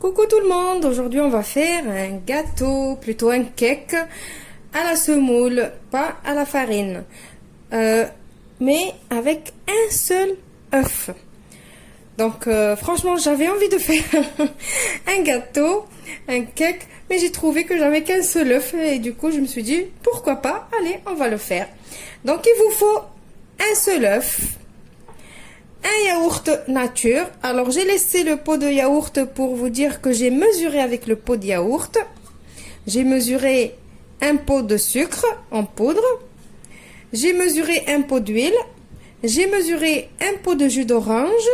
Coucou tout le monde, aujourd'hui on va faire un gâteau, plutôt un cake à la semoule, pas à la farine, mais avec un seul œuf. Donc franchement j'avais envie de faire un gâteau, un cake, mais j'ai trouvé que j'avais qu'un seul œuf et du coup je me suis dit pourquoi pas, allez on va le faire. Donc il vous faut un seul œuf, un yaourt nature. Alors j'ai laissé le pot de yaourt pour vous dire que j'ai mesuré avec le pot de yaourt. J'ai mesuré un pot de sucre en poudre. J'ai mesuré un pot d'huile. J'ai mesuré un pot de jus d'orange.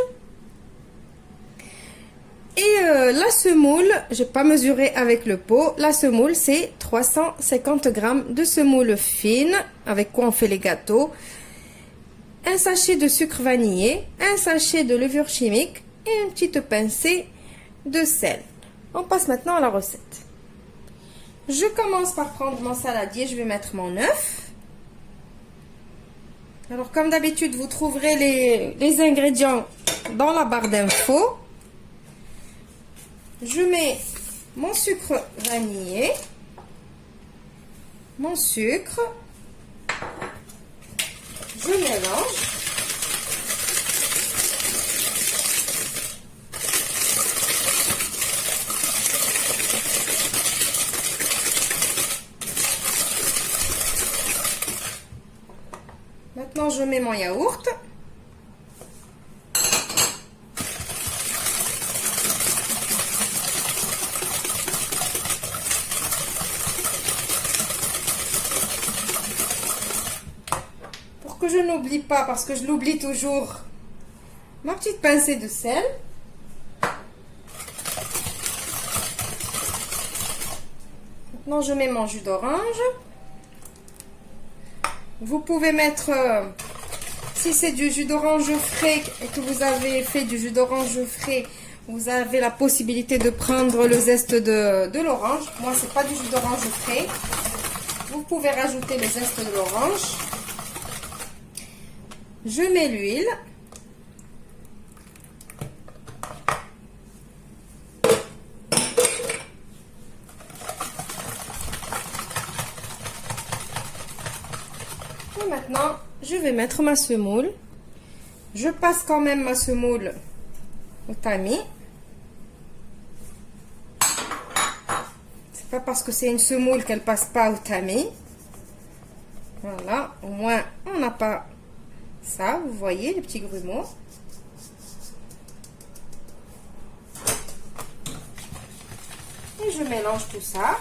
Et la semoule, j'ai pas mesuré avec le pot. La semoule c'est 350 g de semoule fine avec quoi on fait les gâteaux. Un sachet de sucre vanillé, un sachet de levure chimique et une petite pincée de sel. On passe maintenant à la recette. Je commence par prendre mon saladier, je vais mettre mon œuf. Alors comme d'habitude, vous trouverez les ingrédients dans la barre d'infos. Je mets mon sucre vanillé, mon sucre. Je mélange. Maintenant, je mets mon yaourt. Que je n'oublie pas parce que je l'oublie toujours, ma petite pincée de sel. Maintenant je mets mon jus d'orange. Vous pouvez mettre, si c'est du jus d'orange frais et que vous avez fait du jus d'orange frais, vous avez la possibilité de prendre le zeste de l'orange. Moi c'est pas du jus d'orange frais. Vous pouvez rajouter le zeste de l'orange. Je mets l'huile. Et maintenant, je vais mettre ma semoule. Je passe quand même ma semoule au tamis. C'est pas parce que c'est une semoule qu'elle passe pas au tamis. Voilà, au moins on n'a pas ça, vous voyez les petits grumeaux. Et je mélange tout ça.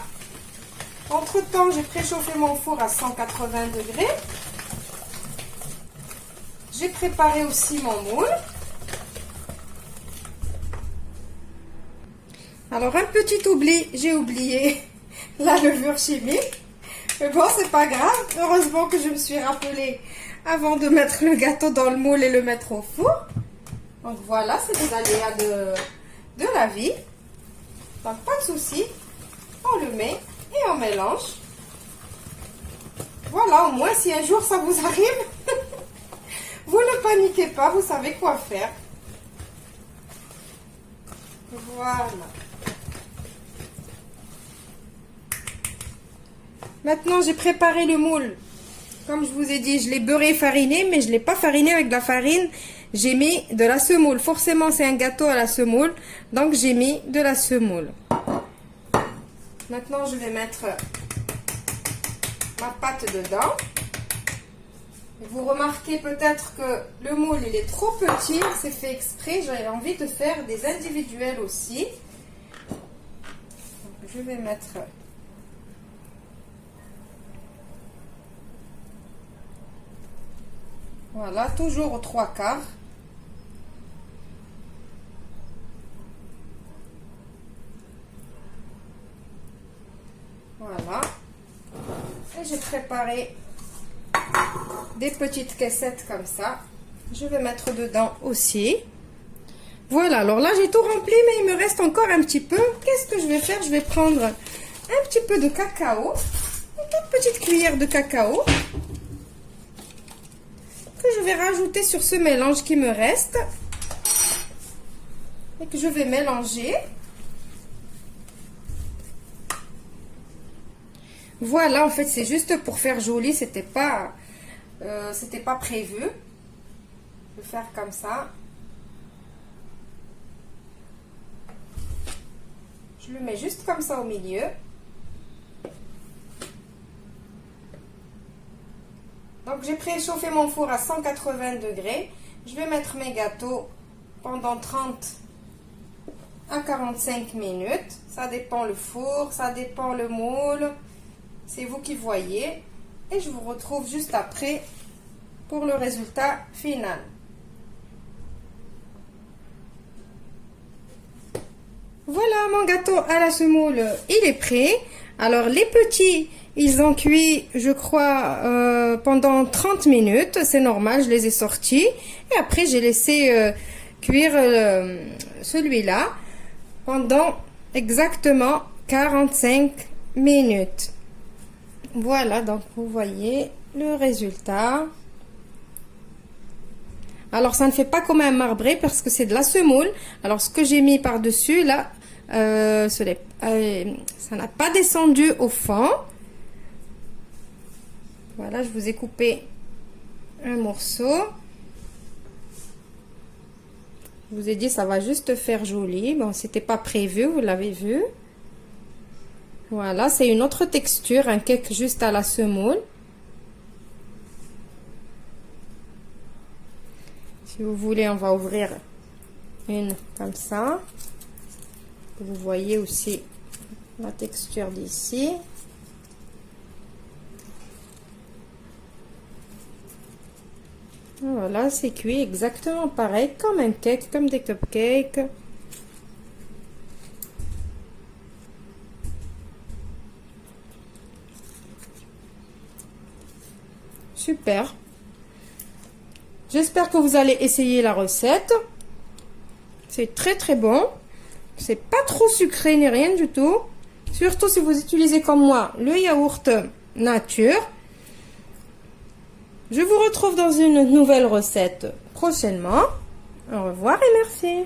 Entre temps, j'ai préchauffé mon four à 180 degrés. J'ai préparé aussi mon moule. Alors un petit oubli, j'ai oublié la levure chimique. Mais bon, c'est pas grave. Heureusement que je me suis rappelé avant de mettre le gâteau dans le moule et le mettre au four. Donc voilà, c'est des aléas de la vie. Donc pas de souci, on le met et on mélange. Voilà, au moins si un jour ça vous arrive, vous ne paniquez pas, vous savez quoi faire. Voilà. Maintenant j'ai préparé le moule. Comme je vous ai dit, je l'ai beurré et fariné, mais je ne l'ai pas fariné avec de la farine. J'ai mis de la semoule. Forcément, c'est un gâteau à la semoule. Donc, j'ai mis de la semoule. Maintenant, je vais mettre ma pâte dedans. Vous remarquez peut-être que le moule, il est trop petit. C'est fait exprès. J'avais envie de faire des individuels aussi. Donc, je vais mettre... Voilà, toujours aux 3/4. Voilà. Et j'ai préparé des petites caissettes comme ça. Je vais mettre dedans aussi. Voilà, alors là j'ai tout rempli, mais il me reste encore un petit peu. Qu'est-ce que je vais faire? Je vais prendre un petit peu de cacao. Une toute petite cuillère de cacao. Que je vais rajouter sur ce mélange qui me reste et que je vais mélanger. Voilà, en fait, c'est juste pour faire joli, c'était pas prévu de faire comme ça. Je le mets juste comme ça au milieu. Donc, j'ai préchauffé mon four à 180 degrés. Je vais mettre mes gâteaux pendant 30 à 45 minutes. Ça dépend le four, ça dépend le moule. C'est vous qui voyez. Et je vous retrouve juste après pour le résultat final. Voilà, mon gâteau à la semoule, il est prêt. Alors, les petits, ils ont cuit, je crois, pendant 30 minutes. C'est normal, je les ai sortis. Et après, j'ai laissé cuire celui-là pendant exactement 45 minutes. Voilà, donc vous voyez le résultat. Alors, ça ne fait pas comme un marbré parce que c'est de la semoule. Alors, ce que j'ai mis par-dessus, là, ça n'a pas descendu au fond. Voilà, je vous ai coupé un morceau. Je vous ai dit, ça va juste faire joli. Bon, c'était pas prévu, vous l'avez vu. Voilà, c'est une autre texture, un cake juste à la semoule. Si vous voulez, on va ouvrir une comme ça. Vous voyez aussi la texture d'ici. Voilà, c'est cuit exactement pareil, comme un cake, comme des cupcakes. Super. J'espère que vous allez essayer la recette. C'est très très bon. C'est pas trop sucré ni rien du tout. Surtout si vous utilisez comme moi le yaourt nature. Je vous retrouve dans une nouvelle recette prochainement. Au revoir et merci.